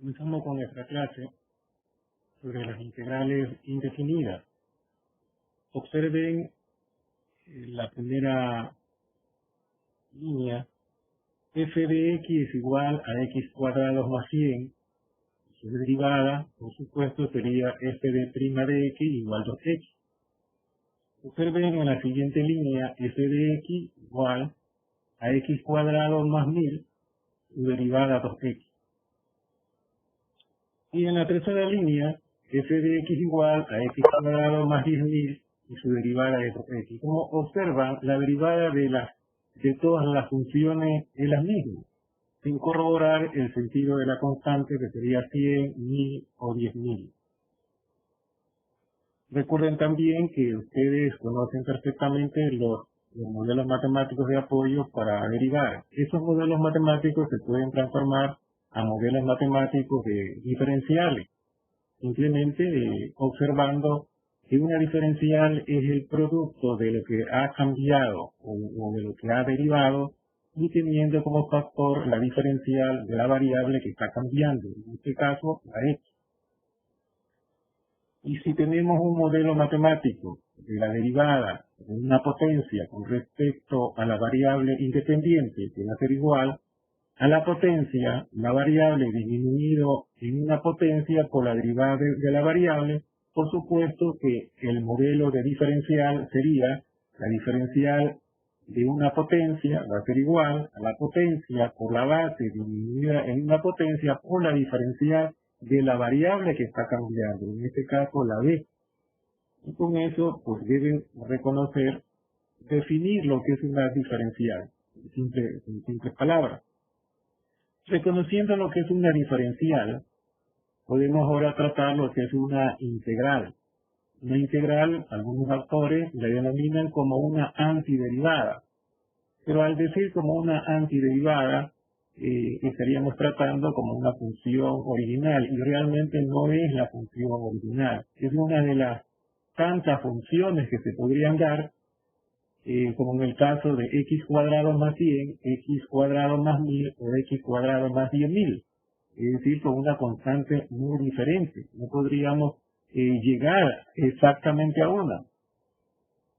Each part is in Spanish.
Comenzamos con nuestra clase sobre las integrales indefinidas. Observen la primera línea. F de x es igual a x cuadrado más 100. Su derivada, por supuesto, sería f de prima de x igual a 2x. Observen en la siguiente línea, f de x igual a x cuadrado más 1000, su derivada 2x. Y en la tercera línea, f de x igual a x cuadrado más 10.000 y su derivada es 2x. Como observan, la derivada de todas las funciones es la misma, sin corroborar el sentido de la constante, que sería 100, 1000 o 10.000. Recuerden también que ustedes conocen perfectamente los modelos matemáticos de apoyo para derivar. Esos modelos matemáticos se pueden transformar a modelos matemáticos de diferenciales, simplemente observando que una diferencial es el producto de lo que ha cambiado o de lo que ha derivado, y teniendo como factor la diferencial de la variable que está cambiando, en este caso la x. Y si tenemos un modelo matemático de la derivada de una potencia con respecto a la variable independiente, que va a ser igual a la potencia, la variable disminuido en una potencia por la derivada de la variable, por supuesto que el modelo de diferencial sería la diferencial de una potencia va a ser igual a la potencia por la base disminuida en una potencia por la diferencial de la variable que está cambiando, en este caso la b. Y con eso pues deben reconocer, definir lo que es una diferencial, en simples palabras. Reconociendo lo que es una diferencial, podemos ahora tratar lo que es una integral. Una integral, algunos autores la denominan como una antiderivada. Pero al decir como una antiderivada, estaríamos tratando como una función original, y realmente no es la función original. Es una de las tantas funciones que se podrían dar, como en el caso de x cuadrado más 100, x cuadrado más 1000 o x cuadrado más 10.000. Es decir, con una constante muy diferente. No podríamos llegar exactamente a una.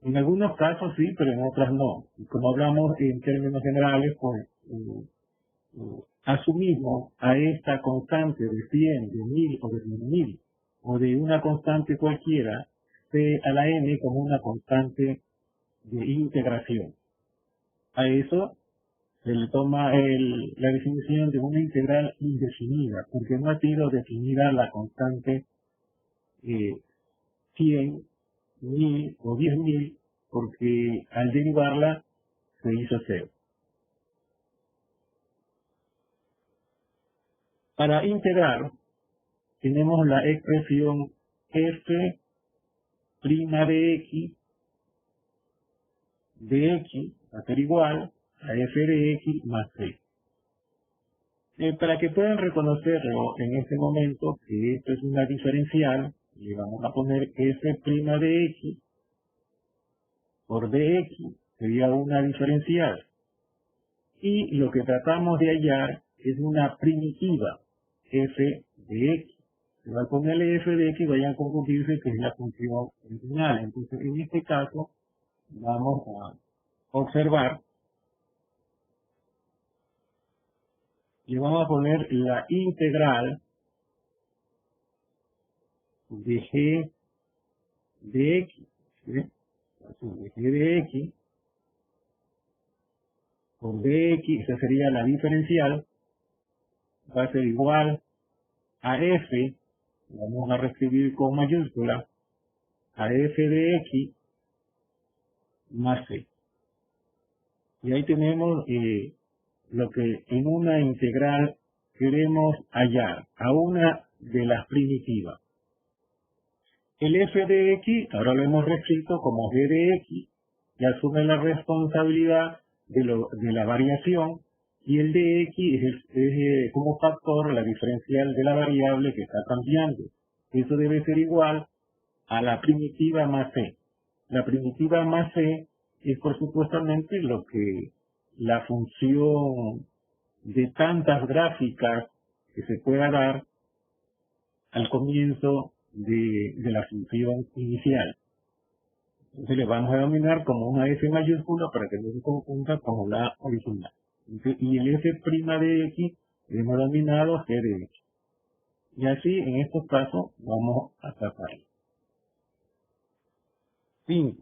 En algunos casos sí, pero en otras no. Y como hablamos en términos generales, pues asumimos a esta constante de 100, de 1000 o de 10.000, o de una constante cualquiera, c a la n, como una constante de integración. A eso se le toma la definición de una integral indefinida, porque no ha sido definida la constante 100, 1000 o 10.000, porque al derivarla se hizo cero. Para integrar tenemos la expresión f' de x va a ser igual a f de x más c. Para que puedan reconocerlo en este momento que esto es una diferencial, le vamos a poner f' de x por dx, sería una diferencial. Y lo que tratamos de hallar es una primitiva, f de x. Se va a ponerle f de x y vayan a confundirse que es la función original. Entonces, en este caso, vamos a observar y vamos a poner la integral de g de x, ¿sí? De g de x por dx, esa sería la diferencial, va a ser igual a f, vamos a reescribir con mayúscula, a f de x más c. Y ahí tenemos lo que en una integral queremos hallar, a una de las primitivas. El f de x, ahora lo hemos reescrito como g de x, y asume la responsabilidad de la variación, y el de x es como factor la diferencial de la variable que está cambiando. Eso debe ser igual a la primitiva más c. La primitiva más c es por supuestamente lo que la función de tantas gráficas que se pueda dar al comienzo de la función inicial. Entonces le vamos a denominar como una f mayúscula para que no se confunda con la original. Y el f' de x es denominado g de x. Y así en estos casos vamos a tratarlo. 5.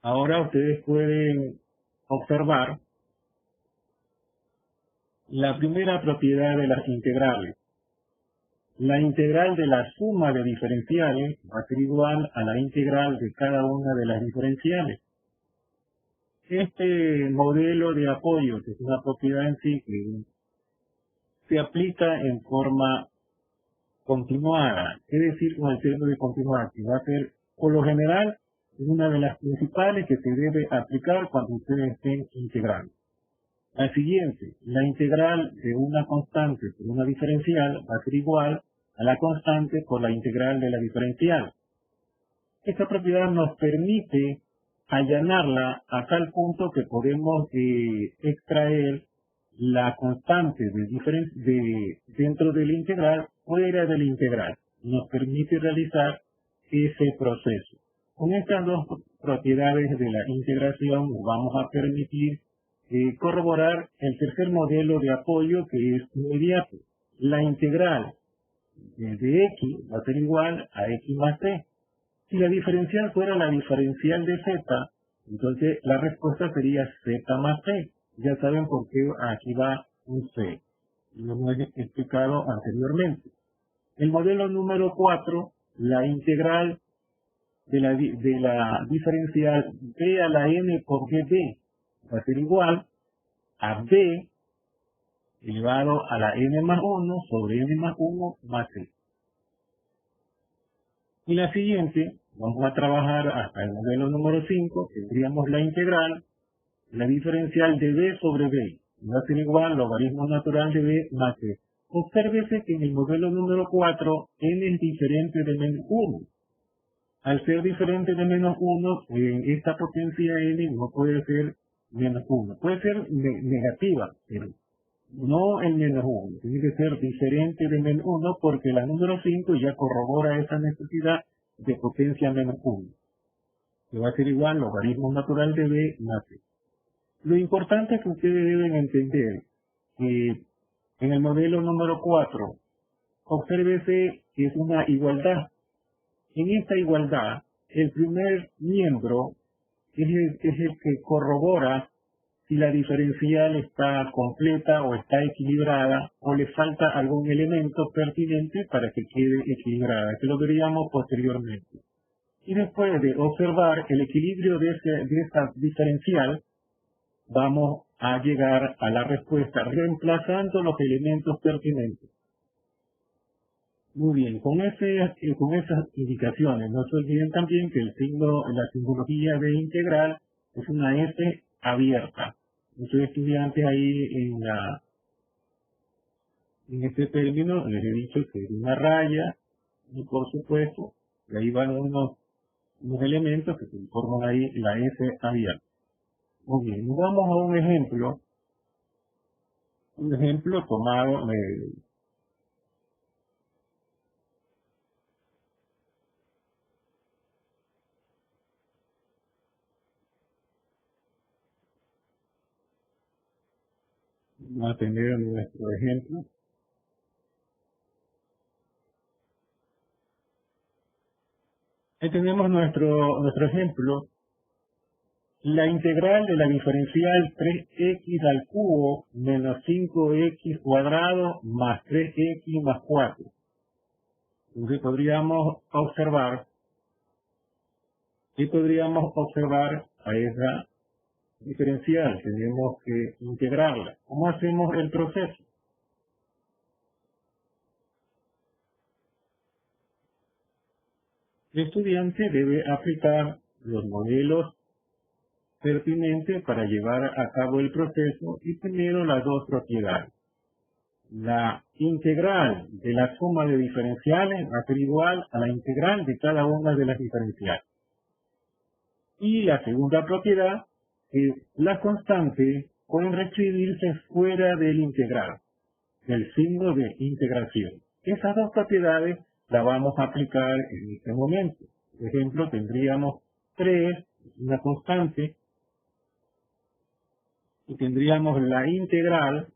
Ahora ustedes pueden observar la primera propiedad de las integrales. La integral de la suma de diferenciales va a ser igual a la integral de cada una de las diferenciales. Este modelo de apoyo, que es una propiedad en sí que se aplica en forma continuada. ¿Qué decir con el término de continuar? Que va a ser, por lo general, una de las principales que se debe aplicar cuando ustedes estén integrando. La siguiente, la integral de una constante por una diferencial va a ser igual a la constante por la integral de la diferencial. Esta propiedad nos permite allanarla a tal punto que podemos extraer la constante dentro de la integral fuera de la integral. Nos permite realizar ese proceso. Con estas dos propiedades de la integración nos vamos a permitir corroborar el tercer modelo de apoyo, que es inmediato. La integral de x va a ser igual a x más c. Si la diferencial fuera la diferencial de z, entonces la respuesta sería z más c. Ya saben por qué aquí va un c. Lo hemos explicado anteriormente. El modelo número 4, la integral de la diferencial b a la n por db va a ser igual a b elevado a la n más 1 sobre n más 1 más c. Y la siguiente, vamos a trabajar hasta el modelo número 5, tendríamos la integral, la diferencial de b sobre b, va a ser igual al logaritmo natural de b más c. Obsérvese que en el modelo número 4, n es diferente de menos 1. Al ser diferente de menos 1, esta potencia n no puede ser menos 1. Puede ser negativa, pero no el menos 1. Tiene que ser diferente de menos 1 porque la número 5 ya corrobora esa necesidad de potencia menos 1. Que va a ser igual al logaritmo natural de b más c. Lo importante es que ustedes deben entender que en el modelo número 4, obsérvese que es una igualdad. En esta igualdad, el primer miembro es el que corrobora si la diferencial está completa o está equilibrada o le falta algún elemento pertinente para que quede equilibrada, que lo veríamos posteriormente. Y después de observar el equilibrio de esta diferencial, vamos a llegar a la respuesta reemplazando los elementos pertinentes. Muy bien, con esas indicaciones, no se olviden también que la simbología de integral es una F abierta. Muchos estudiantes ahí en este término les he dicho que es una raya, y por supuesto, y ahí van unos elementos que forman ahí la F abierta. Muy bien, nos vamos a un ejemplo tomado a tener nuestro ejemplo. Ahí tenemos nuestro ejemplo. La integral de la diferencial 3x al cubo menos 5x cuadrado más 3x más 4. Entonces podríamos observar a esa diferencial. Tenemos que integrarla. ¿Cómo hacemos el proceso? El estudiante debe aplicar los modelos pertinentes para llevar a cabo el proceso y primero las dos propiedades. La integral de la suma de diferenciales va a ser igual a la integral de cada una de las diferenciales. Y la segunda propiedad es las constantes pueden reescribirse fuera del integral, del signo de integración. Esas dos propiedades las vamos a aplicar en este momento. Por ejemplo, tendríamos 3, una constante, y tendríamos la integral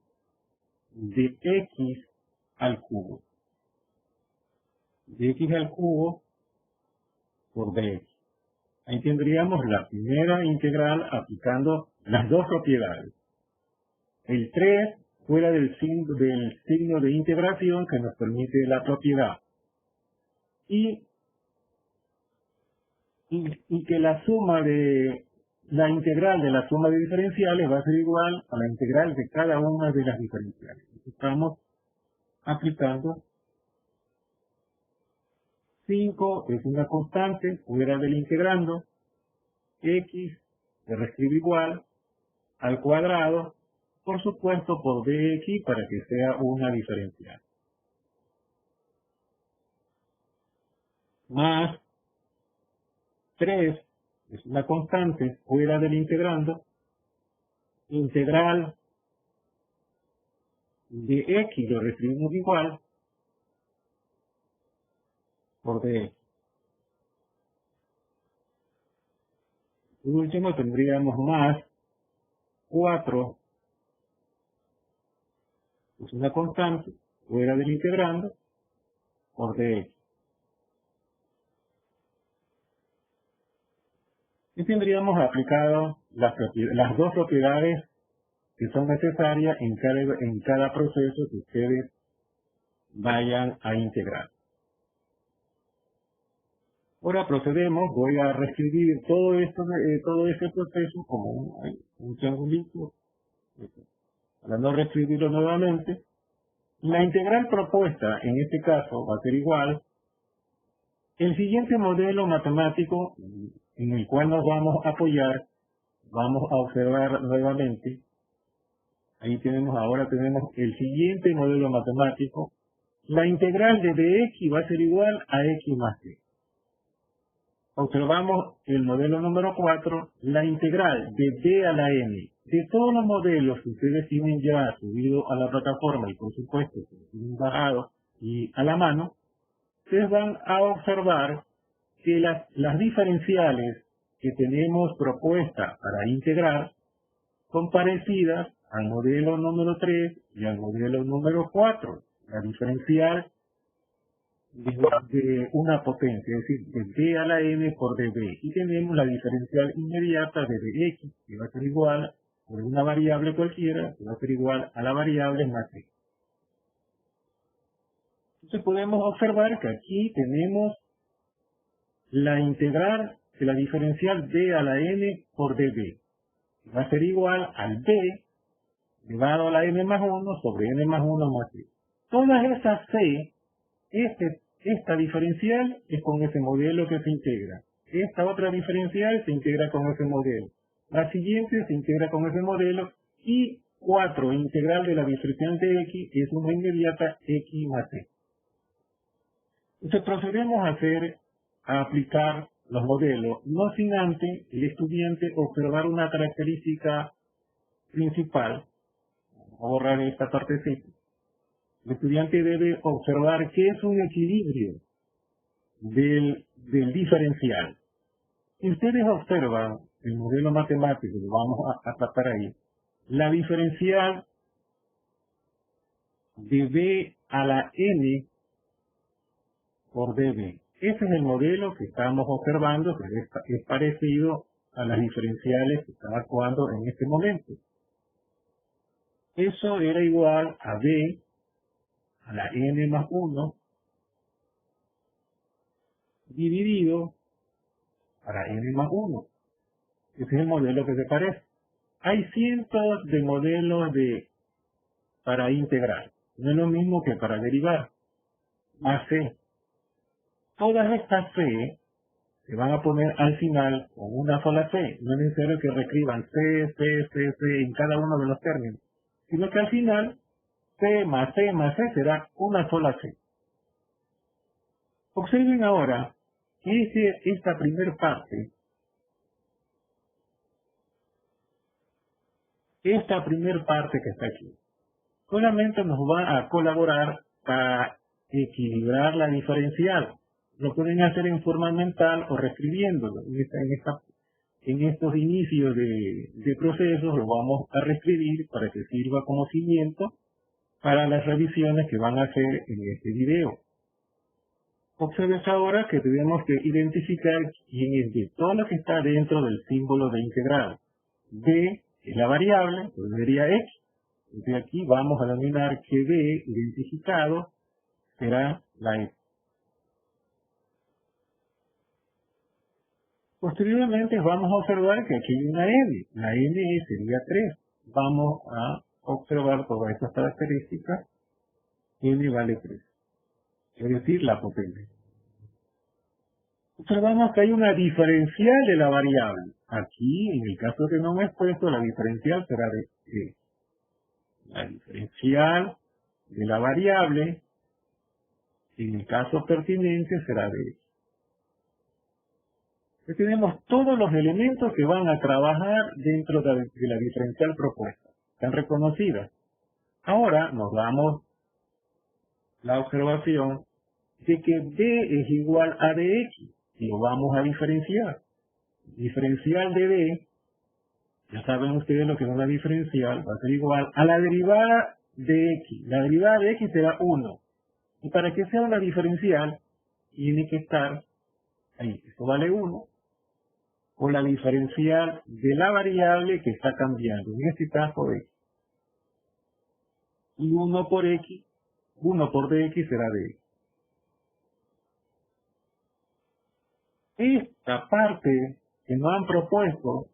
de x al cubo. De x al cubo por dx. Ahí tendríamos la primera integral aplicando las dos propiedades. El 3 fuera del signo de integración que nos permite la propiedad. Y que la suma de la integral de la suma de diferenciales va a ser igual a la integral de cada una de las diferenciales. Estamos aplicando 5 es una constante fuera del integrando, x se reescribe igual al cuadrado, por supuesto por dx para que sea una diferencial. Más 3 es una constante fuera del integrando, integral de x lo reescribimos igual por dx. Por último tendríamos más 4 es una constante fuera del integrando por dx. Y tendríamos aplicado las dos propiedades que son necesarias en cada proceso que ustedes vayan a integrar. Ahora procedemos, voy a reescribir todo este proceso como un triangulito, para no reescribirlo nuevamente. La integral propuesta en este caso va a ser igual. El siguiente modelo matemático en el cual nos vamos a apoyar, vamos a observar nuevamente. Ahí ahora tenemos el siguiente modelo matemático. La integral de dx va a ser igual a x más t. Observamos el modelo número 4, la integral de d a la n. De todos los modelos que ustedes tienen ya subido a la plataforma y por supuesto que tienen bajado y a la mano, ustedes van a observar que las diferenciales que tenemos propuestas para integrar son parecidas al modelo número 3 y al modelo número 4. La diferencial de una potencia, es decir, de d a la n por db. Y tenemos la diferencial inmediata de dx, que va a ser igual por una variable cualquiera, que va a ser igual a la variable más t. Entonces podemos observar que aquí tenemos la integral de la diferencial d a la n por db. Va a ser igual al b elevado a la n más 1 sobre n más 1 más t. Todas esas c, esta diferencial es con ese modelo que se integra. Esta otra diferencial se integra con ese modelo. La siguiente se integra con ese modelo. Y 4, integral de la diferencial de x, es una inmediata x más t. Entonces procedemos a aplicar los modelos, no sin antes el estudiante observar una característica principal. Vamos a borrar esta partecita. El estudiante debe observar qué es un equilibrio del diferencial. Si ustedes observan el modelo matemático que vamos a tratar ahí, la diferencial de b a la n por db. Ese es el modelo que estamos observando, que es parecido a las diferenciales que están actuando en este momento. Eso era igual a b a la n más 1 dividido para n más 1. Ese es el modelo que se parece. Hay cientos de modelos para integrar. No es lo mismo que para derivar. Más c. Todas estas c se van a poner al final con una sola c. No es necesario que reescriban c en cada uno de los términos, sino que al final c más c será una sola c. Observen ahora que esta primera parte, que está aquí, solamente nos va a colaborar para equilibrar la diferencial. Lo pueden hacer en forma mental o reescribiéndolo. En estos inicios de procesos lo vamos a reescribir para que sirva como cimiento para las revisiones que van a hacer en este video. Observes ahora que tenemos que identificar quién es D. Todo lo que está dentro del símbolo de integral. D es la variable, pues sería X. Entonces aquí vamos a denominar que D identificado será la X. Posteriormente vamos a observar que aquí hay una N. La N sería 3. Vamos a observar todas estas características. N vale 3. Es decir, la potencia. Observamos que hay una diferencial de la variable. Aquí, en el caso que no me he expuesto, la diferencial será de E. La diferencial de la variable, en el caso pertinente, será de X. Aquí tenemos todos los elementos que van a trabajar dentro de la diferencial propuesta. Están reconocidas. Ahora nos damos la observación de que D es igual a dx y lo vamos a diferenciar. Diferencial de D, ya saben ustedes lo que es la diferencial, va a ser igual a la derivada de x. La derivada de x será 1. Y para que sea una diferencial, tiene que estar ahí. Esto vale 1. O la diferencial de la variable que está cambiando. En este caso, x. Y 1 por x, 1 por dx será dx. Esta parte que nos han propuesto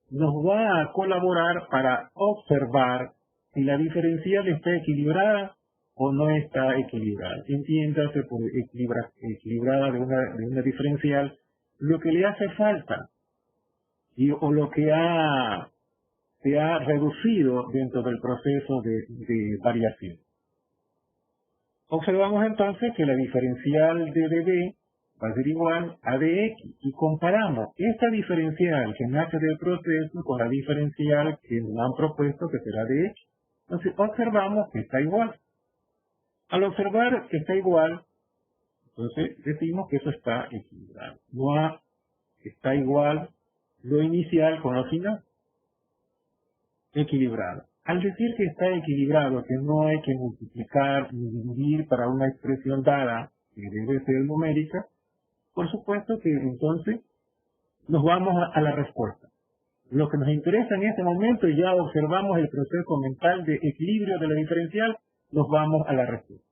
nos va a colaborar para observar si la diferencial está equilibrada o no está equilibrada. Entiéndase por equilibrada de una diferencial lo que le hace falta o lo que se ha reducido dentro del proceso de variación. Observamos entonces que la diferencial de dB va a ser igual a dx y comparamos esta diferencial que nace del proceso con la diferencial que nos han propuesto que será dx. Entonces observamos que está igual. Al observar que está igual, entonces decimos que eso está equilibrado. No está igual lo inicial con lo final. Equilibrado. Al decir que está equilibrado, que no hay que multiplicar ni dividir para una expresión dada que debe ser numérica, por supuesto que entonces nos vamos a la respuesta. Lo que nos interesa en este momento, y ya observamos el proceso mental de equilibrio de la diferencial, nos vamos a la respuesta.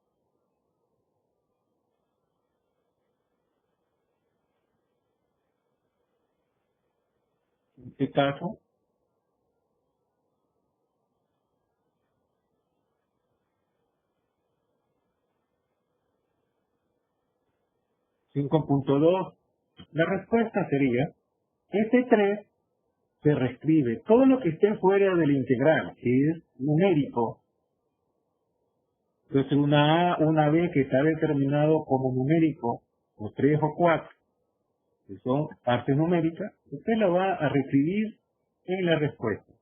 En este caso, (5.2), la respuesta sería, este 3 se reescribe. Todo lo que esté fuera del integral, que es numérico, entonces una A, una B que está determinado como numérico, o 3 o 4, que son partes numéricas, usted lo va a reescribir en la respuesta.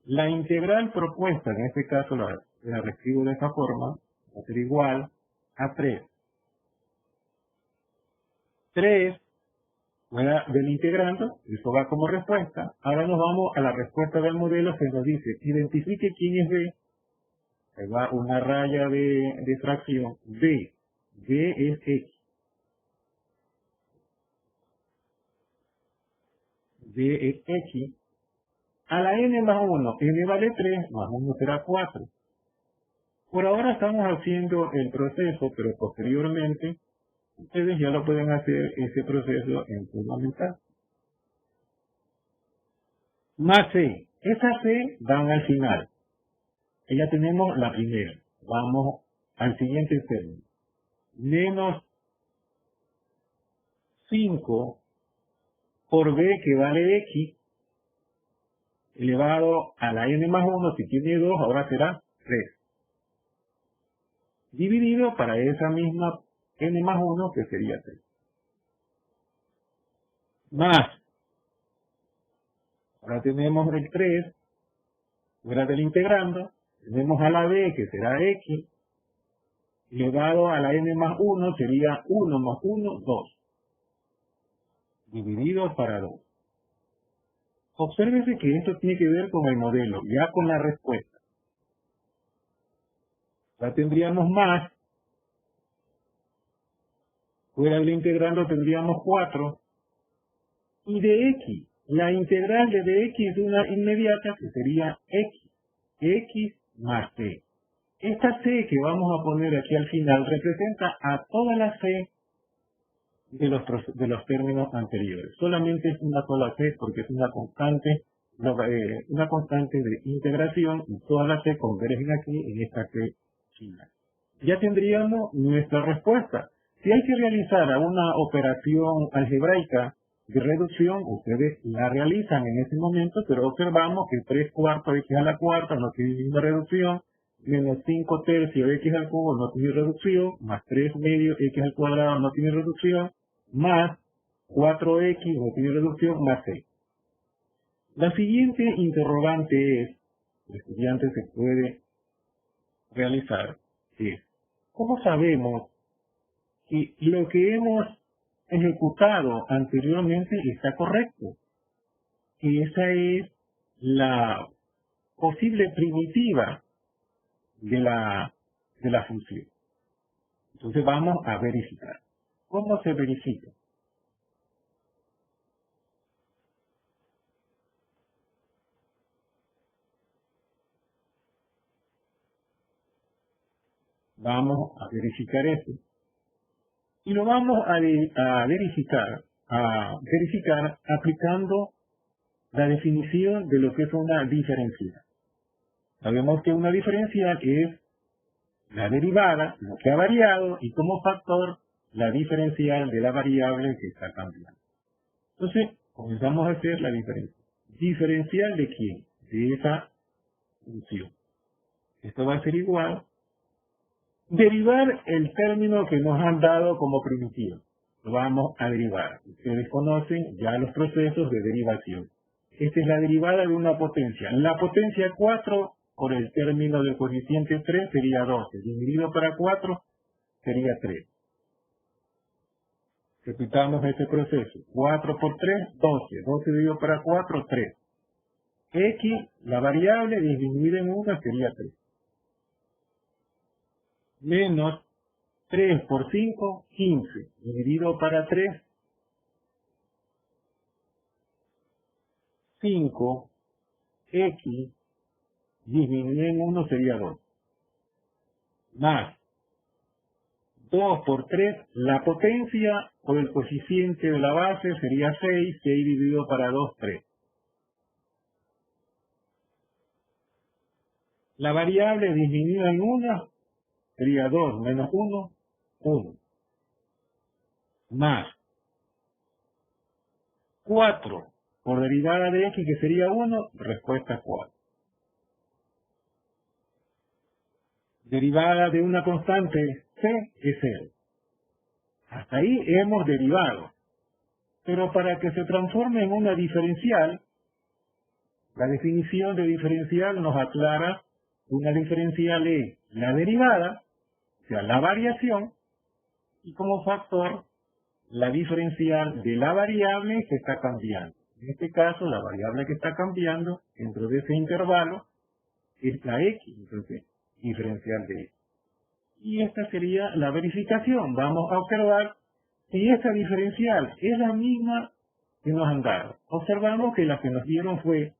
La integral propuesta, en este caso la reescribo de esta forma, va a ser igual a 3. 3 fuera del integrando, eso va como respuesta. Ahora nos vamos a la respuesta del modelo que nos dice, identifique quién es B. Ahí va una raya de fracción. B. B es X. B es X. A la N más 1. N vale 3, más 1 será 4. Por ahora estamos haciendo el proceso, pero posteriormente ustedes ya lo pueden hacer ese proceso en forma mental. Más C. Esas C van al final. Ya tenemos la primera. Vamos al siguiente término. Menos 5 por B que vale X elevado a la N más 1, si tiene 2, ahora será 3. Dividido para esa misma N más 1 que sería 3. Más. Ahora tenemos el 3 fuera del integrando. Tenemos a la B que será X elevado a la n más 1 sería 1 más 1, 2. Dividido para 2. Obsérvese que esto tiene que ver con el modelo, ya con la respuesta. Ya tendríamos más. Fuera del integrando tendríamos 4. Y de x, la integral de x es una inmediata que sería x más c. Esta c que vamos a poner aquí al final representa a toda la c de los términos anteriores. Solamente es una sola c porque es una constante de integración y todas las c convergen aquí en esta c final. Ya tendríamos nuestra respuesta. Si hay que realizar una operación algebraica de reducción, ustedes la realizan en ese momento, pero observamos que 3 cuartos x a la cuarta no tiene ninguna reducción, menos 5 tercios x al cubo no tiene reducción, más 3 medios x al cuadrado no tiene reducción, más 4x no tiene reducción, más 6. La siguiente interrogante es, el estudiante se puede realizar, es, ¿cómo sabemos que lo que hemos ejecutado anteriormente está correcto? Que esa es la posible primitiva de la función. Entonces vamos a verificar. ¿Cómo se verifica? Vamos a verificar esto. Y lo vamos a verificar aplicando la definición de lo que es una diferencial. Sabemos que una diferencial es la derivada, lo que ha variado, y como factor, la diferencial de la variable que está cambiando. Entonces, comenzamos a hacer la diferencia. ¿Diferencial de quién? De esa función. Esto va a ser igual. Derivar el término que nos han dado como primitivo. Lo vamos a derivar. Ustedes conocen ya los procesos de derivación. Esta es la derivada de una potencia. La potencia 4 por el término del coeficiente 3 sería 12. Dividido para 4 sería 3. Repitamos este proceso. 4 por 3, 12. 12 dividido para 4, 3. X, la variable, disminuida en 1 sería 3. Menos 3 por 5, 15. Dividido para 3, 5. X, disminuido en 1 sería 2. Más 2 por 3, la potencia por el coeficiente de la base sería 6. 6 dividido para 2, 3. La variable disminuida en 1 sería 2 menos 1, 1. Más 4 por derivada de x, que sería 1, respuesta 4. Derivada de una constante c es 0. Hasta ahí hemos derivado. Pero para que se transforme en una diferencial, la definición de diferencial nos aclara una diferencial es la derivada, o sea, la variación, y como factor, la diferencial de la variable que está cambiando. En este caso, la variable que está cambiando dentro de ese intervalo es la x, entonces, diferencial de x. Y esta sería la verificación. Vamos a observar si esta diferencial es la misma que nos han dado. Observamos que la que nos dieron fue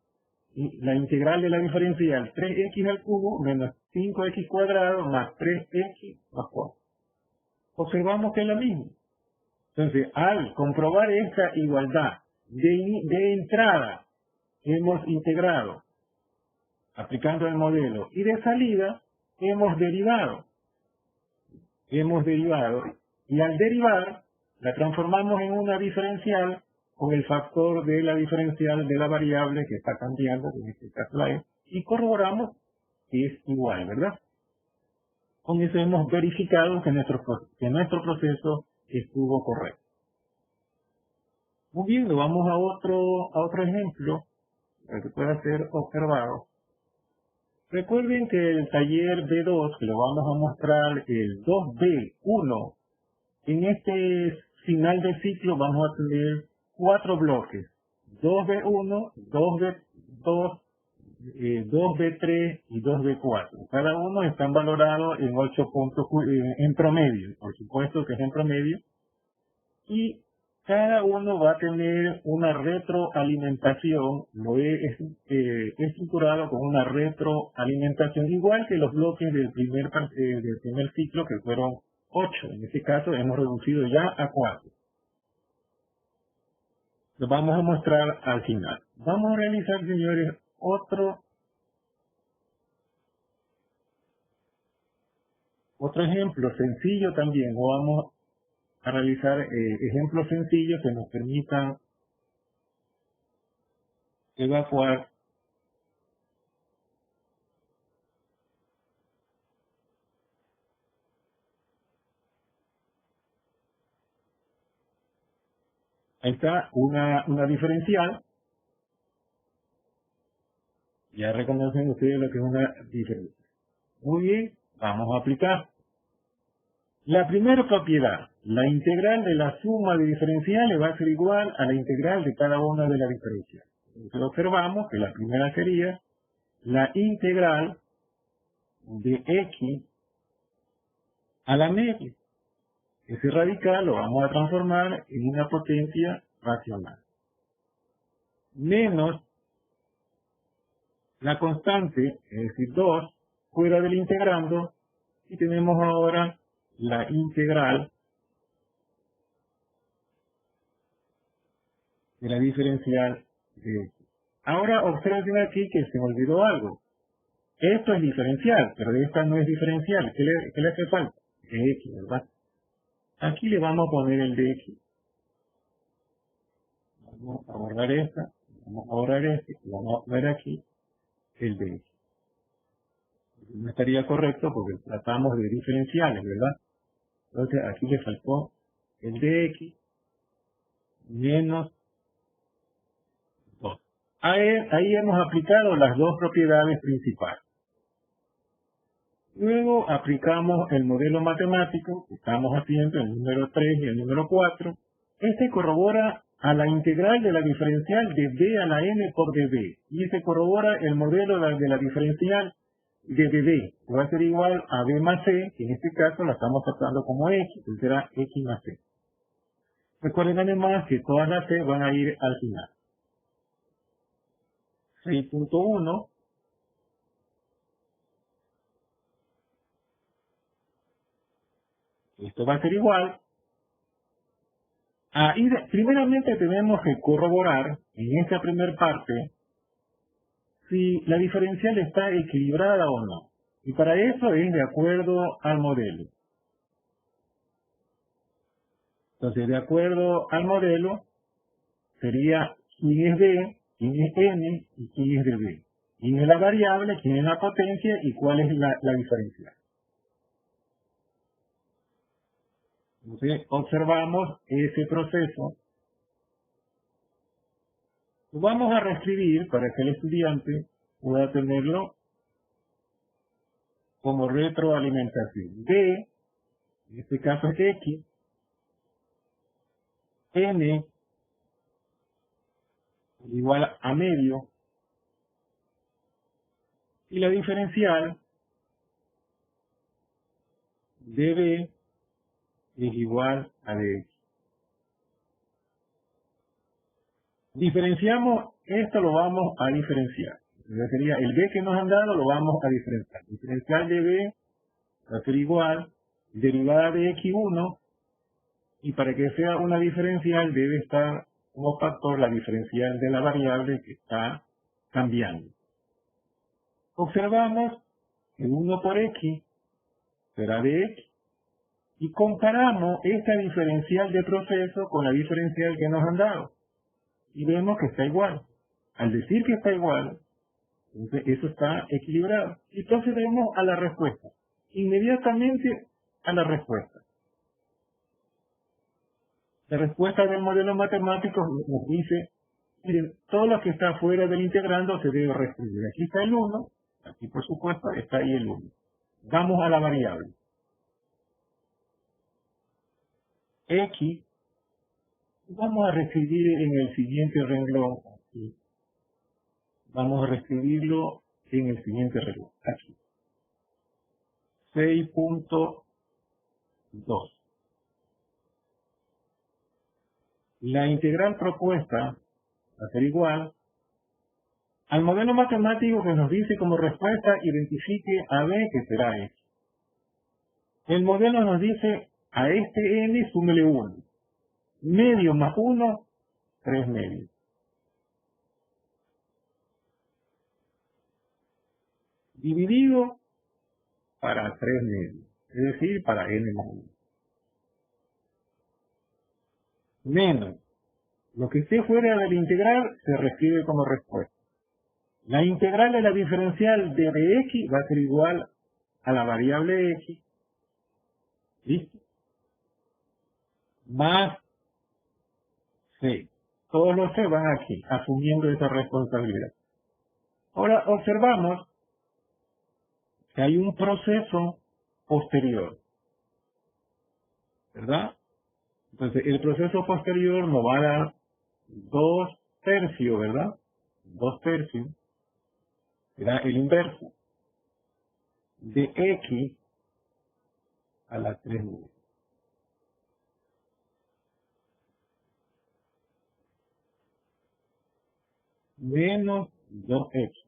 la integral de la diferencial 3x al cubo menos 5x cuadrado más 3x más 4. Observamos que es la misma. Entonces, al comprobar esta igualdad de entrada, hemos integrado aplicando el modelo, y de salida hemos derivado. Y al derivar, la transformamos en una diferencial con el factor de la diferencial de la variable que está cambiando, en este caso la e, y corroboramos que es igual, ¿verdad? Con eso hemos verificado que nuestro proceso estuvo correcto. Muy bien, vamos a otro ejemplo que pueda ser observado. Recuerden que el taller B2, que lo vamos a mostrar, el 2B1, en este final de ciclo vamos a tener 4 bloques. 2B1, 2B2, 2B3 y 2B4. Cada uno están valorados en 8 puntos en promedio, por supuesto que es en promedio. Y cada uno va a tener una retroalimentación, lo he estructurado con una retroalimentación, igual que los bloques del primer ciclo, que fueron 8. En este caso hemos reducido ya a 4. Lo vamos a mostrar al final. Vamos a realizar, señores, otro ejemplo sencillo también. Vamos a realizar ejemplos sencillos que nos permitan evacuar ahí está una diferencial. Ya reconocen ustedes lo que es una diferencia. Muy bien, vamos a aplicar. La primera propiedad, la integral de la suma de diferenciales va a ser igual a la integral de cada una de las diferencias. Entonces observamos que la primera sería la integral de x a la media. Ese radical lo vamos a transformar en una potencia racional. Menos la constante, es decir, 2, fuera del integrando, y tenemos ahora la integral de la diferencial de x. Ahora observen aquí que se me olvidó algo. Esto es diferencial, pero esta no es diferencial. ¿Qué le hace falta? X, ¿verdad? Aquí le vamos a poner el de x. Vamos a borrar esta, vamos a borrar este, y vamos a poner aquí el de x. No estaría correcto porque tratamos de diferenciales, ¿verdad? Entonces aquí le faltó el de x menos 2. Ahí hemos aplicado las dos propiedades principales. Luego aplicamos el modelo matemático que estamos haciendo, el número 3 y el número 4. Este corrobora a la integral de la diferencial de b a la n por db. Y este corrobora el modelo de la diferencial de db, que va a ser igual a b más c, que en este caso la estamos tratando como x, que será x más c. Recuerden además que todas las c van a ir al final. 6.1 esto va a ser igual a, primeramente tenemos que corroborar en esta primera parte si la diferencial está equilibrada o no. Y para eso es de acuerdo al modelo. Entonces, de acuerdo al modelo, sería quién es B, quién es N y quién es dB. Quién es la variable, quién es la potencia y cuál es la diferencial. Entonces, observamos ese proceso. Lo vamos a reescribir para que el estudiante pueda tenerlo como retroalimentación. D, en este caso es X, N igual a medio, y la diferencial de B es igual a dx. Diferenciamos, esto lo vamos a diferenciar. Entonces sería el B que nos han dado, lo vamos a diferenciar. Diferencial de B va a ser igual, derivada de x1, y para que sea una diferencial debe estar como factor la diferencial de la variable que está cambiando. Observamos que 1 por x será de x, y comparamos esta diferencial de proceso con la diferencial que nos han dado. Y vemos que está igual. Al decir que está igual, entonces eso está equilibrado. Y procedemos a la respuesta. Inmediatamente a la respuesta. La respuesta del modelo matemático nos dice, miren, todo lo que está fuera del integrando se debe reescribir. Aquí está el 1, Aquí, por supuesto, está ahí el 1. Vamos a la variable. X, vamos a reescribir en el siguiente renglón. Aquí. Vamos a reescribirlo en el siguiente renglón. Aquí. 6.2. La integral propuesta va a ser igual al modelo matemático que nos dice como respuesta identifique a B que será X. El modelo nos dice a este N súmele 1. Medio más 1, 3 medios. Dividido para 3 medios, es decir, para N más 1. Menos lo que esté fuera de la integral se reescribe como respuesta. La integral de la diferencial de X va a ser igual a la variable X, ¿listo? Más C. Todos los C van aquí, asumiendo esa responsabilidad. Ahora observamos que hay un proceso posterior, ¿verdad? Entonces, el proceso posterior nos va a dar 2/3, ¿verdad? 2/3 será el inverso de X a la 3 medios. Menos 2X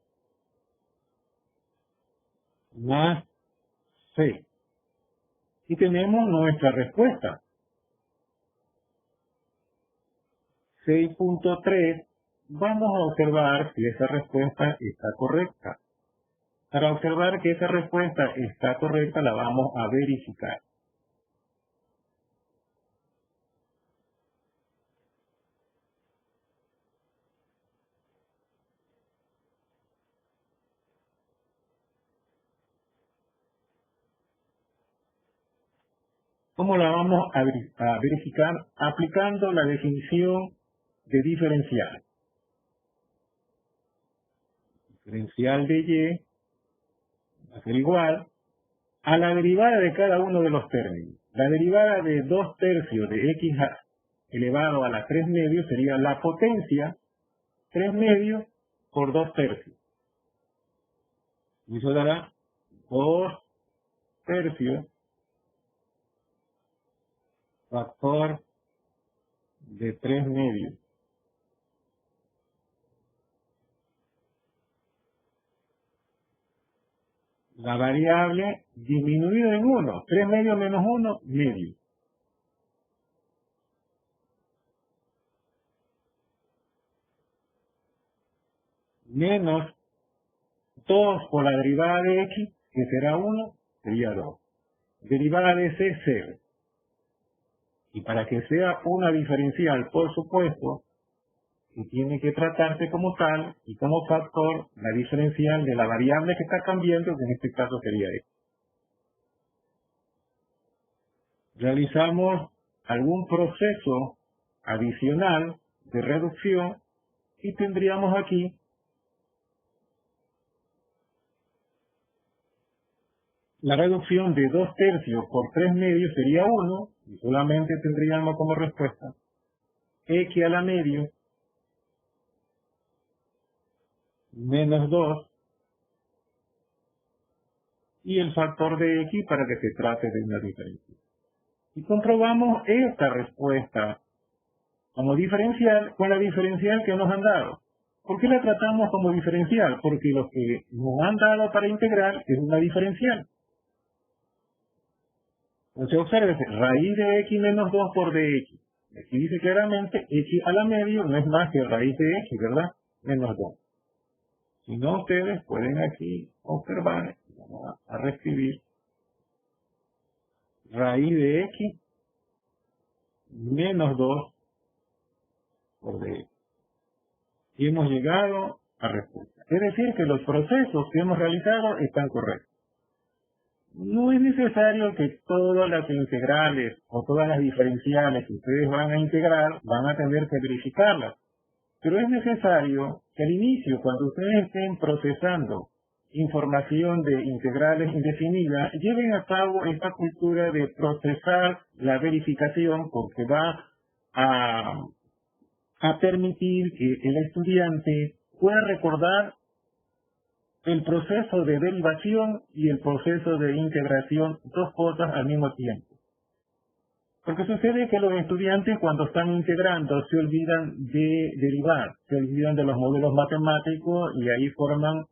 más C. Y tenemos nuestra respuesta. 6.3. Vamos a observar si esa respuesta está correcta. Para observar que esa respuesta está correcta, la vamos a verificar. ¿Cómo la vamos a verificar? Aplicando la definición de diferencial. Diferencial de Y va a ser igual a la derivada de cada uno de los términos. La derivada de 2/3 de X elevado a la 3 medios sería la potencia 3 medios por 2/3. Y eso dará 2/3 factor de 3 medios. La variable disminuida en 1. 3 medios menos 1, medio. Menos 2 por la derivada de X, que será 1, sería 2. Derivada de C, 0. Y para que sea una diferencial, por supuesto, que tiene que tratarse como tal y como factor la diferencial de la variable que está cambiando, que en este caso sería X. Realizamos algún proceso adicional de reducción y tendríamos aquí la reducción de 2/3 por 3 medios sería 1 y solamente tendríamos como respuesta X a la medio menos 2 y el factor de X para que se trate de una diferencia. Y comprobamos esta respuesta como diferencial con la diferencial que nos han dado. ¿Por qué la tratamos como diferencial? Porque lo que nos han dado para integrar es una diferencial. Entonces observe, raíz de X menos 2 por dx. Aquí dice claramente X a la medio no es más que raíz de X, ¿verdad? Menos 2. Si no, ustedes pueden aquí observar, vamos a reescribir raíz de X menos 2 por dx. Y hemos llegado a respuesta. Es decir, que los procesos que hemos realizado están correctos. No es necesario que todas las integrales o todas las diferenciales que ustedes van a integrar van a tener que verificarlas. Pero es necesario que al inicio, cuando ustedes estén procesando información de integrales indefinidas, lleven a cabo esta cultura de procesar la verificación, porque va a permitir que el estudiante pueda recordar el proceso de derivación y el proceso de integración, dos cosas al mismo tiempo. Porque sucede que los estudiantes cuando están integrando se olvidan de derivar, se olvidan de los modelos matemáticos y ahí forman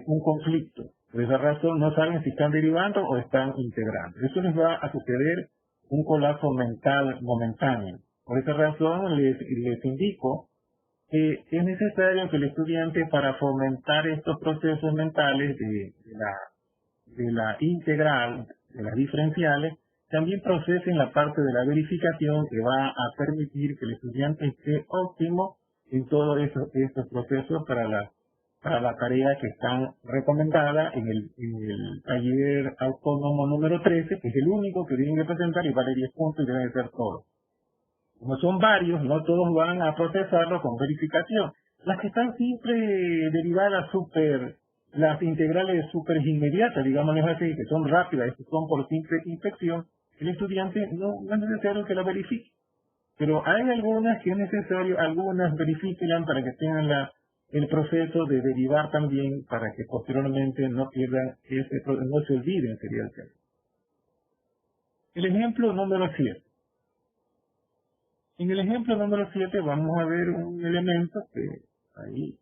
un conflicto. Por esa razón no saben si están derivando o están integrando. Eso les va a suceder un colapso mental momentáneo. Por esa razón les indico que es necesario que el estudiante, para fomentar estos procesos mentales de la integral, de las diferenciales, también procesen la parte de la verificación, que va a permitir que el estudiante esté óptimo en todos estos procesos para la tarea que están recomendadas en el taller autónomo número 13, que es el único que tienen que presentar y vale 10 puntos y deben ser todos. Como son varios, no todos van a procesarlo con verificación. Las que están siempre derivadas las integrales súper inmediatas, digámosles así, que son rápidas, que son por simple inspección, el estudiante no es necesario que la verifique. Pero hay algunas que es necesario, algunas verifiquen para que tengan el proceso de derivar también, para que posteriormente no pierdan no se olviden, sería el caso. El ejemplo número 7. En el ejemplo número 7 vamos a ver un elemento que ahí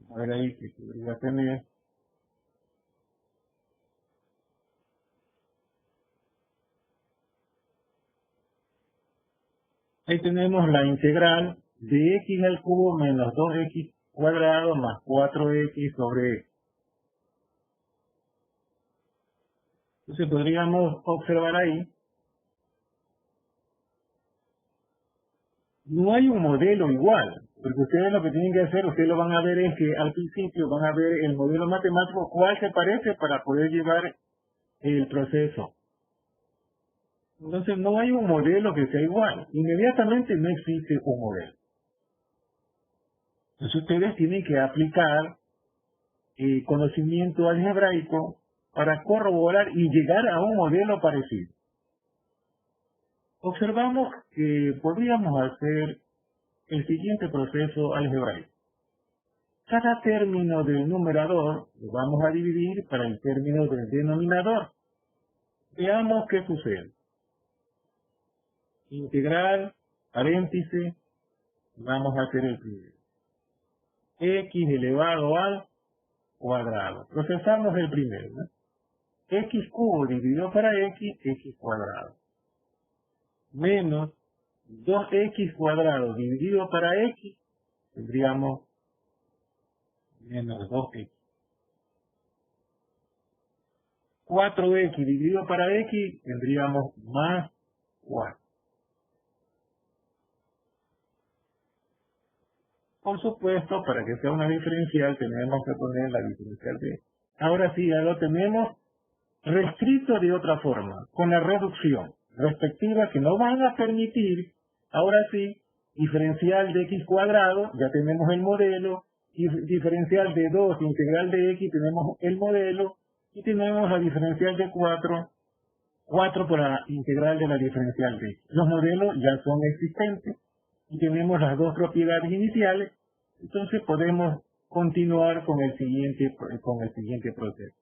a ver ahí que podría tener. Ahí tenemos la integral de x al cubo menos 2x cuadrado más 4x sobre x. Entonces podríamos observar ahí, no hay un modelo igual, porque ustedes lo que tienen que hacer, ustedes lo van a ver, es que al principio van a ver el modelo matemático, cuál se parece para poder llevar el proceso. Entonces no hay un modelo que sea igual, inmediatamente no existe un modelo. Entonces ustedes tienen que aplicar conocimiento algebraico para corroborar y llegar a un modelo parecido. Observamos que podríamos hacer el siguiente proceso algebraico. Cada término del numerador lo vamos a dividir para el término del denominador. Veamos qué sucede. Integral, paréntesis, vamos a hacer el primero. X elevado al cuadrado. Procesamos el primero, ¿no? X cubo dividido para X, X cuadrado. Menos 2X cuadrado dividido para X, tendríamos menos 2X. 4X dividido para X, tendríamos más 4. Por supuesto, para que sea una diferencial, tenemos que poner la diferencial de X. Ahora sí, ya lo tenemos reescrito de otra forma, con la reducción respectiva, que nos van a permitir, ahora sí, diferencial de x cuadrado, ya tenemos el modelo, y diferencial de 2, integral de x, tenemos el modelo, y tenemos la diferencial de 4 por la integral de la diferencial de x. Los modelos ya son existentes, y tenemos las dos propiedades iniciales, entonces podemos continuar con el siguiente proceso.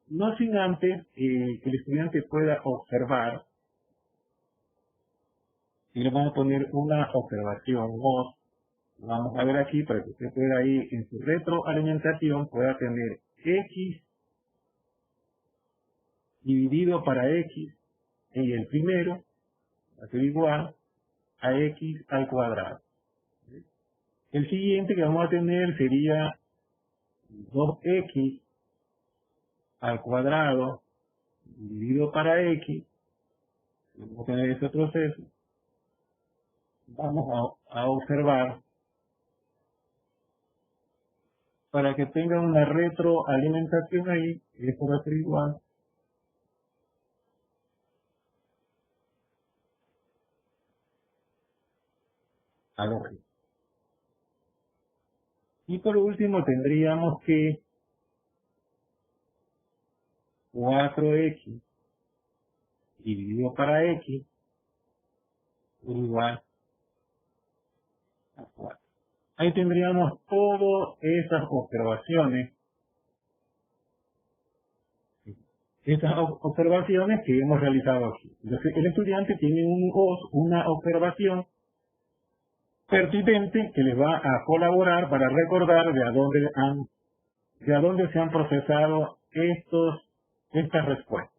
No sin antes que el estudiante pueda observar, y le vamos a poner una observación, vamos a ver aquí para que usted pueda ir en su retroalimentación, pueda tener x dividido para x en el primero, va a ser igual a x al cuadrado. El siguiente que vamos a tener sería 2x al cuadrado dividido para x. Vamos a tener este proceso. Vamos a observar para que tenga una retroalimentación ahí, y esto va a ser igual a lo que. Y por último tendríamos que 4x dividido para x igual a 4. Ahí tendríamos todas esas observaciones. Que hemos realizado aquí. Entonces, el estudiante tiene una observación pertinente que les va a colaborar para recordar de a dónde se han procesado estas respuestas.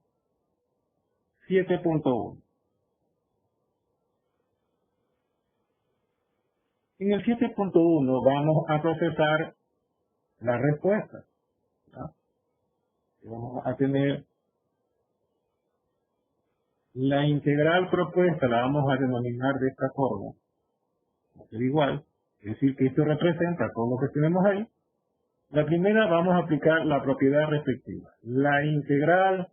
7.1. En el 7.1 vamos a procesar la respuesta. Vamos a tener la integral propuesta, la vamos a denominar de esta forma. Va a ser igual, es decir, que esto representa todo lo que tenemos ahí. La primera vamos a aplicar la propiedad respectiva. La integral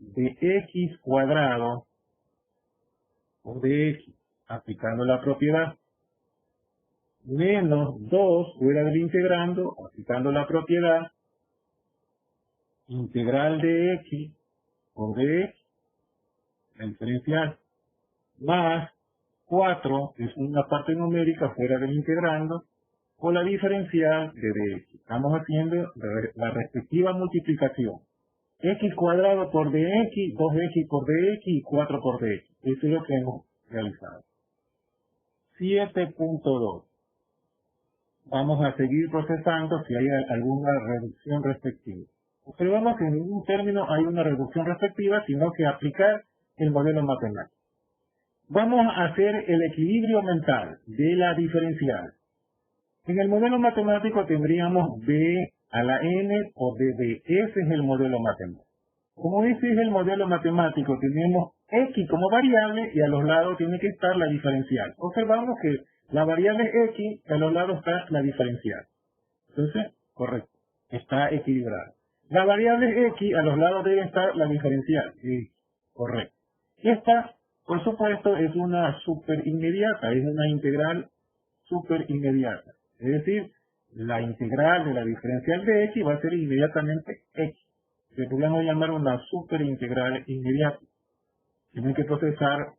de x cuadrado o de x, aplicando la propiedad, menos 2 fuera del integrando, aplicando la propiedad, integral de x por dx, la diferencial, más 4 es una parte numérica fuera del integrando, o la diferencial de dx. Estamos haciendo la respectiva multiplicación. X cuadrado por dx, 2x por dx y 4 por dx. Eso es lo que hemos realizado. 7.2. Vamos a seguir procesando si hay alguna reducción respectiva. Observamos que en ningún término hay una reducción respectiva, sino que aplicar el modelo matemático. Vamos a hacer el equilibrio mental de la diferencial. En el modelo matemático tendríamos b a la n por db. Ese es el modelo matemático. Como ese es el modelo matemático, tenemos x como variable y a los lados tiene que estar la diferencial. Observamos que la variable x, a los lados está la diferencial. Entonces, correcto, está equilibrada. La variable x, a los lados debe estar la diferencial. Sí, correcto. Esta, por supuesto, es una superinmediata, es una integral superinmediata. Es decir, la integral de la diferencial de x va a ser inmediatamente x. Le podríamos llamar una superintegral inmediata. Tienen que procesar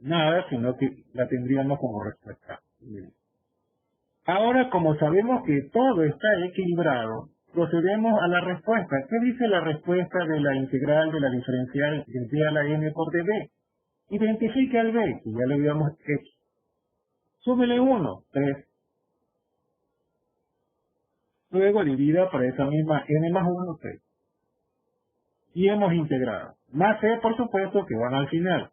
nada, sino que la tendríamos como respuesta. Ahora, como sabemos que todo está equilibrado, procedemos a la respuesta. ¿Qué dice la respuesta de la integral de la diferencial de b a la n por db? Identifique al b, que ya le habíamos hecho. Súmele 1, 3. Luego divida por esa misma n más 1, 3. Y hemos integrado. Más c, por supuesto, que van al final.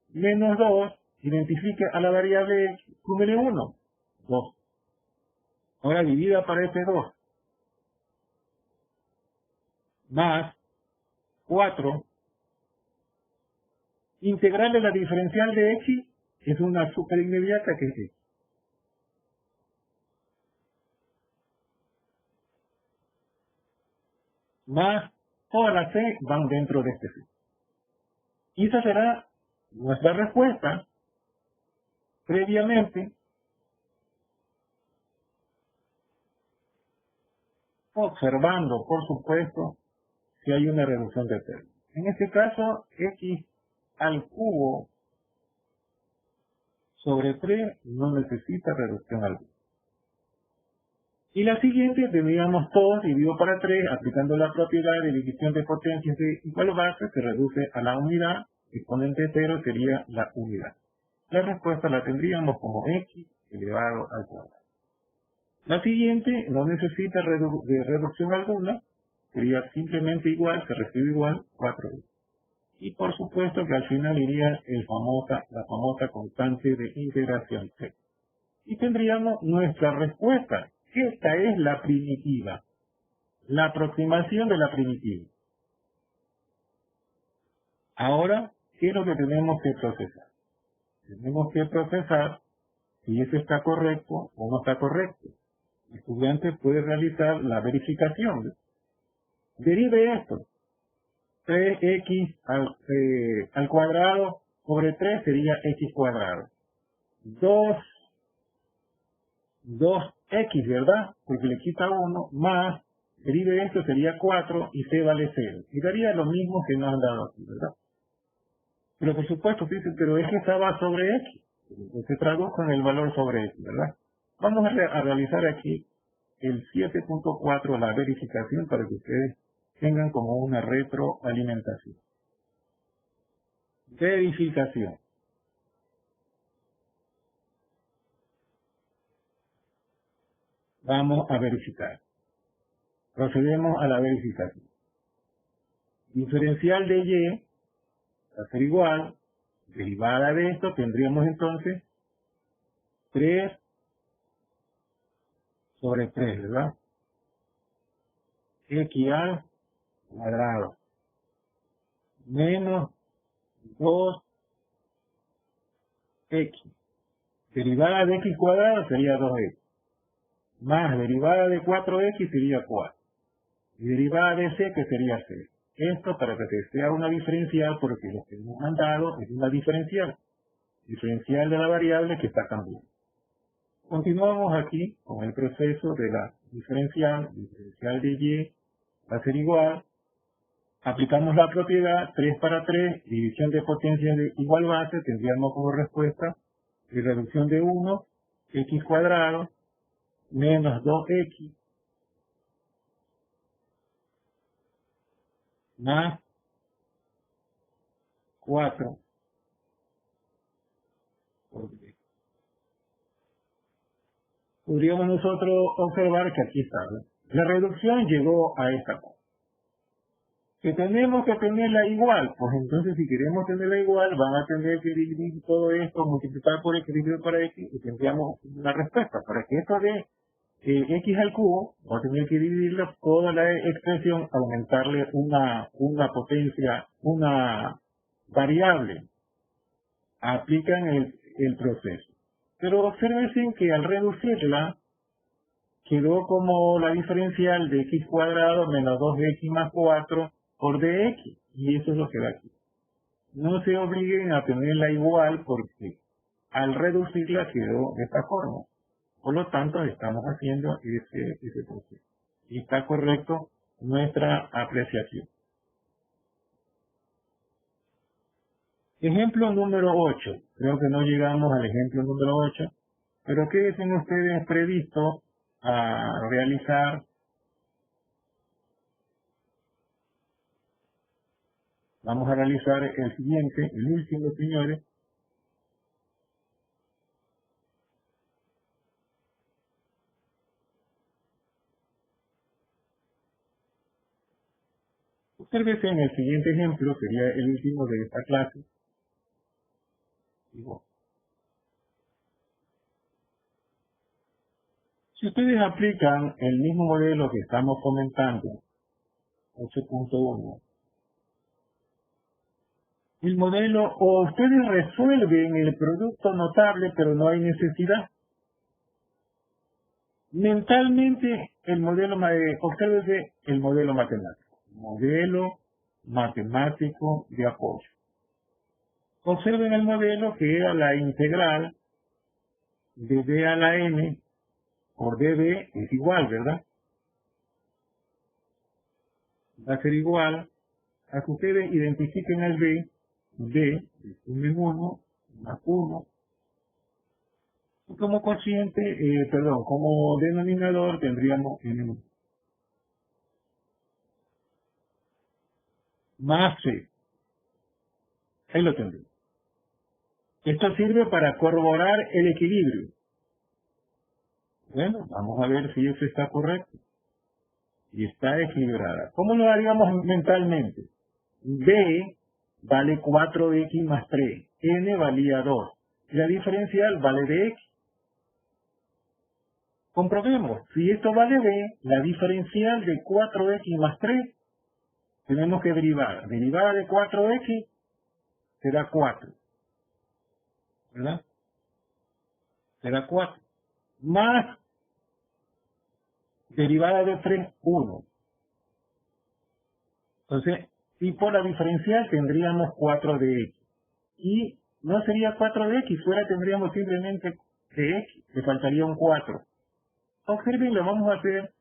Menos 2, identifique a la variable x, súmele 1, 2. Ahora divida por ese 2. Más 4. Integral de la diferencial de x es una superinmediata que es x. Más todas las c van dentro de este c. Y esa será nuestra respuesta previamente observando, por supuesto, si hay una reducción de términos. En este caso, x al cubo sobre 3 no necesita reducción alguna. Y la siguiente tendríamos todo dividido para 3, aplicando la propiedad de división de potencias de igual base, se reduce a la unidad, exponente 0 sería la unidad. La respuesta la tendríamos como x elevado al cuadrado. La siguiente no necesita de reducción alguna, sería simplemente igual, se recibe igual, 4x. Y por supuesto que al final iría la famosa constante de integración c. Y tendríamos nuestra respuesta. Esta es la primitiva, la aproximación de la primitiva. Ahora, ¿qué es lo que tenemos que procesar? Tenemos que procesar si eso está correcto o no está correcto. El estudiante puede realizar la verificación. Derive esto. 3x al cuadrado sobre 3 sería x cuadrado. 2 x, ¿verdad? Porque le quita 1, más, derive esto sería 4 y c vale 0. Y daría lo mismo que nos han dado aquí, ¿verdad? Pero por supuesto, dice, pero es que estaba sobre x. Se tradujo en el valor sobre x, ¿verdad? Vamos a realizar aquí el 7.4, la verificación, para que ustedes tengan como una retroalimentación. Verificación. Vamos a verificar. Procedemos a la verificación. Diferencial de y va a ser igual. Derivada de esto tendríamos entonces 3 sobre 3, ¿verdad? X al cuadrado menos 2x. Derivada de x cuadrado sería 2x. Más derivada de 4x sería 4. Y derivada de c, que sería c. Esto para que sea una diferencial, porque lo que hemos mandado es una diferencial. Diferencial de la variable que está cambiando. Continuamos aquí con el proceso de la diferencial. Diferencial de y va a ser igual. Aplicamos la propiedad 3 para 3, división de potencias de igual base, tendríamos como respuesta y reducción de 1, x cuadrado, menos 2x, más 4 por 3. Podríamos nosotros observar que aquí está, ¿no? La reducción llegó a esta cosa. Que tenemos que tenerla igual, pues entonces si queremos tenerla igual, van a tener que dividir todo esto, multiplicar por x, dividir por x, y tendríamos una respuesta. Para que esto dé x al cubo, vamos a tener que dividirlo toda la expresión, aumentarle una potencia, una variable. Aplican el proceso. Pero observen que al reducirla, quedó como la diferencial de x cuadrado menos 2x más 4 por dx. Y eso es lo que da aquí. No se obliguen a tenerla igual porque al reducirla quedó de esta forma. Por lo tanto, estamos haciendo ese proceso. Y está correcto nuestra apreciación. Ejemplo número 8. Creo que no llegamos al ejemplo número 8. Pero ¿qué tienen ustedes previsto a realizar? Vamos a realizar el siguiente, el último, señores. Obsérvese en el siguiente ejemplo, sería el último de esta clase. Si ustedes aplican el mismo modelo que estamos comentando, 8.1, el modelo, o ustedes resuelven el producto notable, pero no hay necesidad. Mentalmente, el modelo, obsérvese el modelo matemático. Modelo matemático de apoyo. Observen el modelo que era la integral de b a la n por db es igual, ¿verdad? Va a ser igual a que ustedes identifiquen el b sumen 1 más 1. Y como cociente, como denominador tendríamos n1 más c. Ahí lo tendremos. Esto sirve para corroborar el equilibrio. Bueno, vamos a ver si eso está correcto. Y está equilibrada. ¿Cómo lo haríamos mentalmente? B vale 4x más 3. N valía 2. La diferencial vale de x. Comprobemos. Si esto vale b, la diferencial de 4x más 3, tenemos que derivar. Derivada de 4x será 4. ¿Verdad? Será 4. Más derivada de 3, 1. Entonces, si por la diferencial tendríamos 4 de x. Y no sería 4 de x, fuera tendríamos simplemente de x, le faltaría un 4. Observen, lo vamos a hacer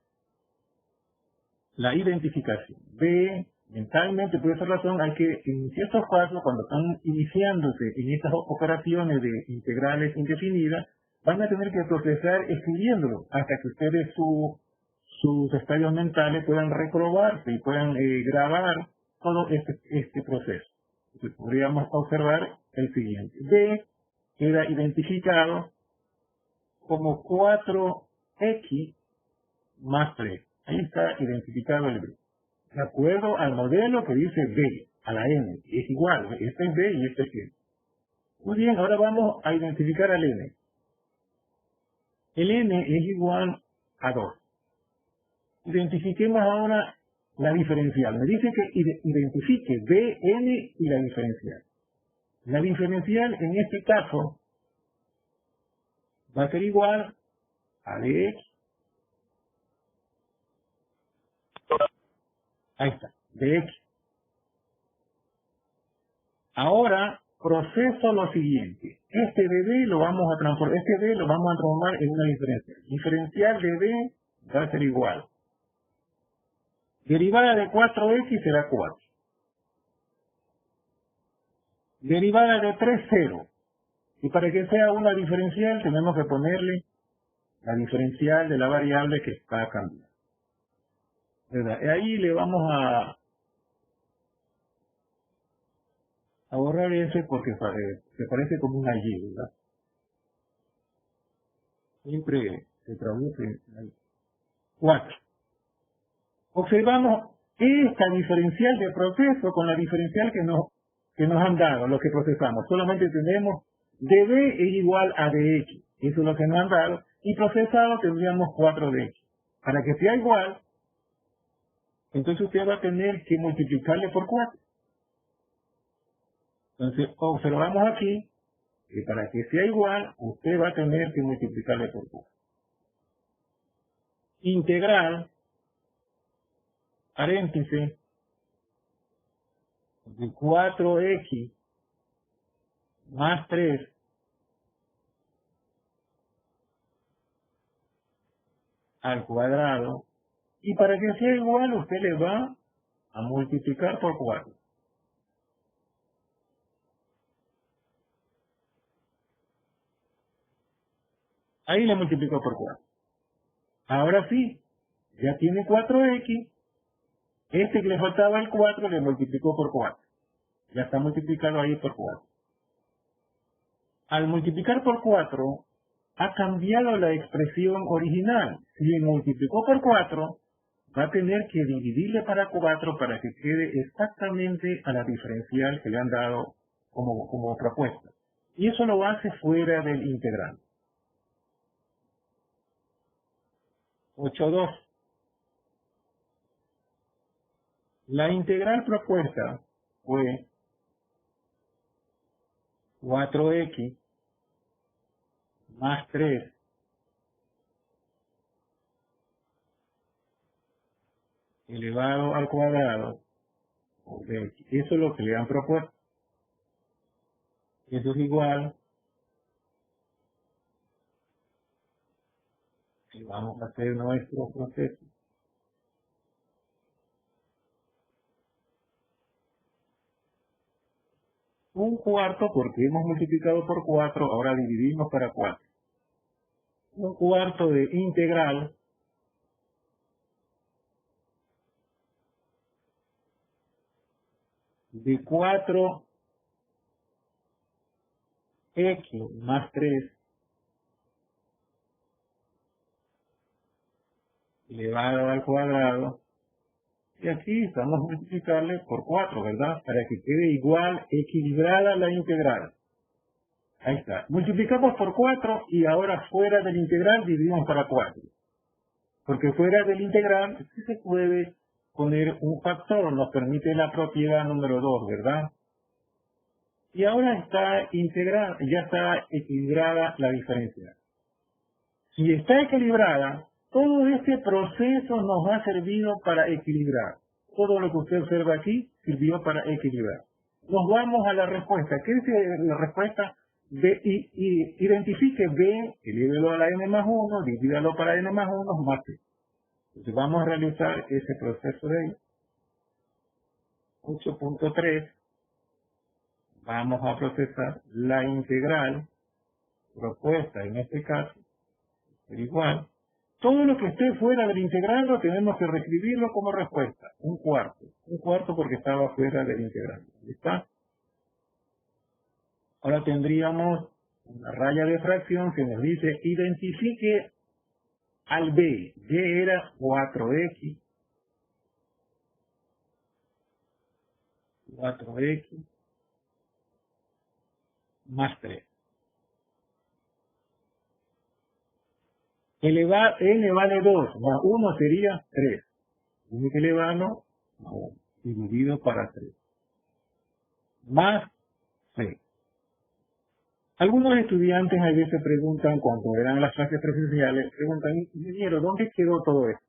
la identificación. B, mentalmente, por esa razón, hay que, en ciertos casos, cuando están iniciándose en estas operaciones de integrales indefinidas, van a tener que procesar escribiéndolo hasta que ustedes sus estadios mentales puedan reprobarse y puedan grabar todo este proceso. Entonces, podríamos observar el siguiente. B queda identificado como 4x más 3. Ahí está identificado el B. De acuerdo al modelo que dice B, a la N, es igual, este es B y este es N. Muy bien, ahora vamos a identificar al N. El N es igual a 2. Identifiquemos ahora la diferencial. Me dice que identifique B, N y la diferencial. La diferencial en este caso va a ser igual a dx. Ahí está, dx. Ahora proceso lo siguiente. Este de B lo vamos a transformar en una diferencial. Diferencial de B va a ser igual. Derivada de 4x será 4. Derivada de 3, 0. Y para que sea una diferencial tenemos que ponerle la diferencial de la variable que está cambiando. ¿Verdad? Y ahí le vamos a borrar ese porque se parece como una Y, ¿verdad? Siempre se traduce ahí. 4. Observamos esta diferencial de proceso con la diferencial que nos han dado, lo que procesamos. Solamente tenemos dB es igual a dx. Eso es lo que nos han dado. Y procesado tendríamos 4dx. Para que sea igual, entonces usted va a tener que multiplicarle por 4. Entonces observamos aquí que para que sea igual, usted va a tener que multiplicarle por 4. Integral, paréntesis, de 4x más 3 al cuadrado, y para que sea igual usted le va a multiplicar por 4. Ahí le multiplicó por 4. Ahora sí, ya tiene 4x, este que le faltaba el 4 le multiplicó por 4. Ya está multiplicado ahí por 4. Al multiplicar por 4, ha cambiado la expresión original. Si le multiplicó por 4, va a tener que dividirle para 4 para que quede exactamente a la diferencial que le han dado como propuesta. Y eso lo hace fuera del integral. 8.2. La integral propuesta fue 4x más 3 elevado al cuadrado de x. Eso es lo que le han propuesto. Eso es igual. Y vamos a hacer nuestro proceso. Un cuarto, porque hemos multiplicado por 4, ahora dividimos para 4. Un cuarto de integral de 4x más 3 elevado al cuadrado. Y aquí vamos a multiplicarle por 4, ¿verdad? Para que quede igual, equilibrada la integral. Ahí está. Multiplicamos por 4 y ahora fuera del integral dividimos para 4. Porque fuera del integral sí se puede poner un factor, nos permite la propiedad número 2, ¿verdad? Y ahora está integrada, ya está equilibrada la diferencia. Si está equilibrada, todo este proceso nos ha servido para equilibrar. Todo lo que usted observa aquí sirvió para equilibrar. Nos vamos a la respuesta. ¿Qué dice la respuesta? identifique b elevado a la n más 1, divídalo para n más 1 más c. Entonces vamos a realizar ese proceso de ahí. 8.3. Vamos a procesar la integral propuesta en este caso, es igual. Todo lo que esté fuera del integrando tenemos que reescribirlo como respuesta. Un cuarto porque estaba fuera del integrando. ¿Está? Ahora tendríamos una raya de fracción que nos dice identifique al b. B era 4x. 4x más 3. Elevar n vale 2, más 1 sería 3. Tiene que elevarlo dividido para 3. Más c. Algunos estudiantes a veces preguntan, cuando eran las clases presenciales, preguntan, ingeniero, ¿dónde quedó todo esto?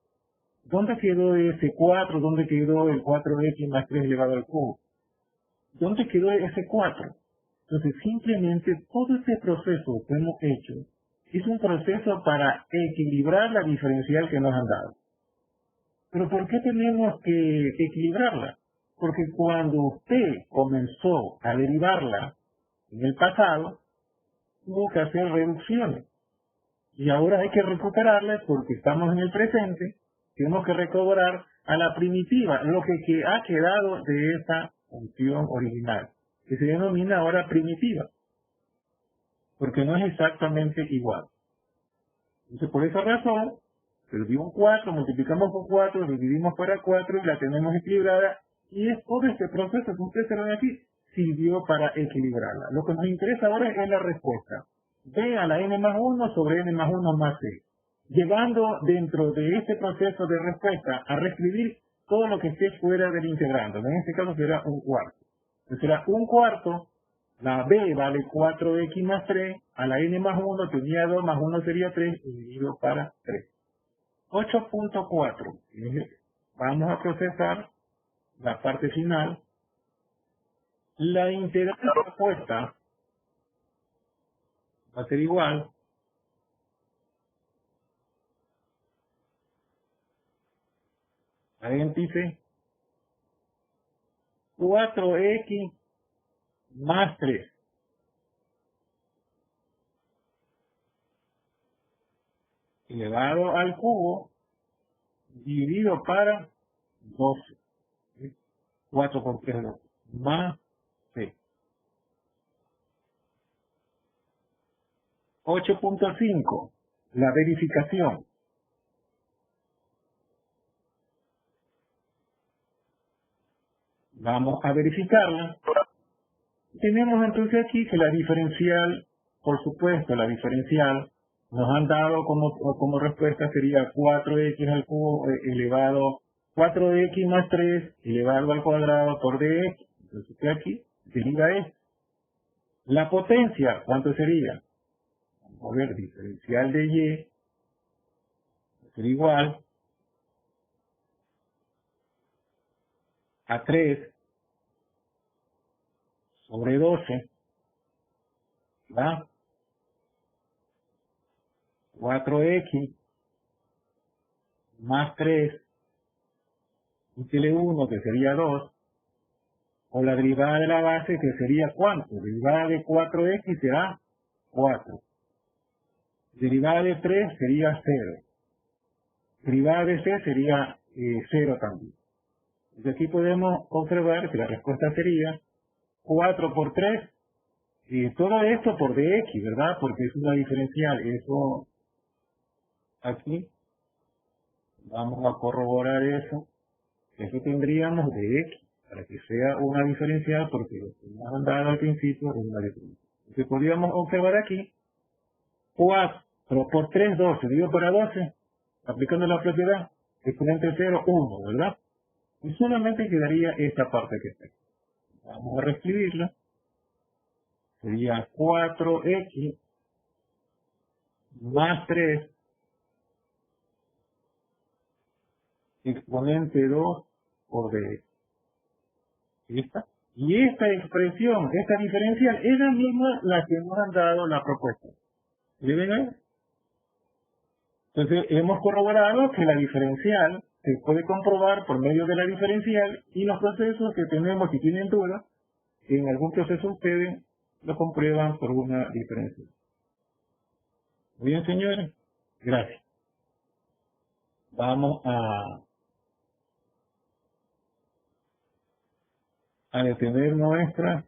¿Dónde quedó ese 4? ¿Dónde quedó el 4x más 3 elevado al cubo? ¿Dónde quedó ese 4? Entonces, simplemente todo este proceso que hemos hecho es un proceso para equilibrar la diferencial que nos han dado. ¿Pero por qué tenemos que equilibrarla? Porque cuando usted comenzó a derivarla en el pasado, tuvo que hacer reducciones. Y ahora hay que recuperarlas porque estamos en el presente, tenemos que recobrar a la primitiva, lo que ha quedado de esa función original, que se denomina ahora primitiva, porque no es exactamente igual. Entonces, por esa razón, se dio un 4, multiplicamos por 4, dividimos para 4 y la tenemos equilibrada, y es todo este proceso que ustedes ven aquí, sirvió para equilibrarla. Lo que nos interesa ahora es la respuesta. B a la n más 1 sobre n más 1 más c. Llevando dentro de este proceso de respuesta a reescribir todo lo que esté fuera del integrando. En este caso será un cuarto. Entonces será un cuarto, la b vale 4x más 3, a la n más 1 tenía 2 más 1 sería 3, dividido para 3. 8.4. Vamos a procesar la parte final. La integral propuesta va a ser igual a índice 4x más 3 elevado al cubo dividido para 12. 4 por 3 12, más c. 8.5. La verificación. Vamos a verificarla. Tenemos entonces aquí que la diferencial, por supuesto, la diferencial nos han dado como respuesta sería 4x al cubo elevado 4x más 3 elevado al cuadrado por dx. Entonces aquí deriva esto. La potencia, ¿cuánto sería? Vamos a ver, diferencial de y sería igual a 3 sobre 12, ¿va? 4x más 3, útile 1, que sería 2, o la derivada de la base, que sería ¿cuánto? Derivada de 4x será 4. Derivada de 3 sería 0. Derivada de c sería 0 también. Entonces aquí podemos observar que la respuesta sería 4 por 3, y todo esto por dx, ¿verdad? Porque es una diferencial. Eso aquí, vamos a corroborar eso. Eso tendríamos dx, para que sea una diferencial, porque lo que nos han dado al principio es una diferencial. Entonces podríamos observar aquí 4 por 3, 12, dividido por 12, aplicando la propiedad, exponente 0, 1, ¿verdad? Y solamente quedaría esta parte que está aquí. Vamos a reescribirla. Sería 4x más 3 exponente 2 por dx. ¿Lista? Y esta expresión, esta diferencial, es la misma la que nos han dado la propuesta. ¿Ven ahí? Entonces, hemos corroborado que la diferencial se puede comprobar por medio de la diferencial y los procesos que tenemos, si tienen duda, en algún proceso ustedes lo comprueban por una diferencia. Muy bien, señores. Gracias. Vamos a detener nuestra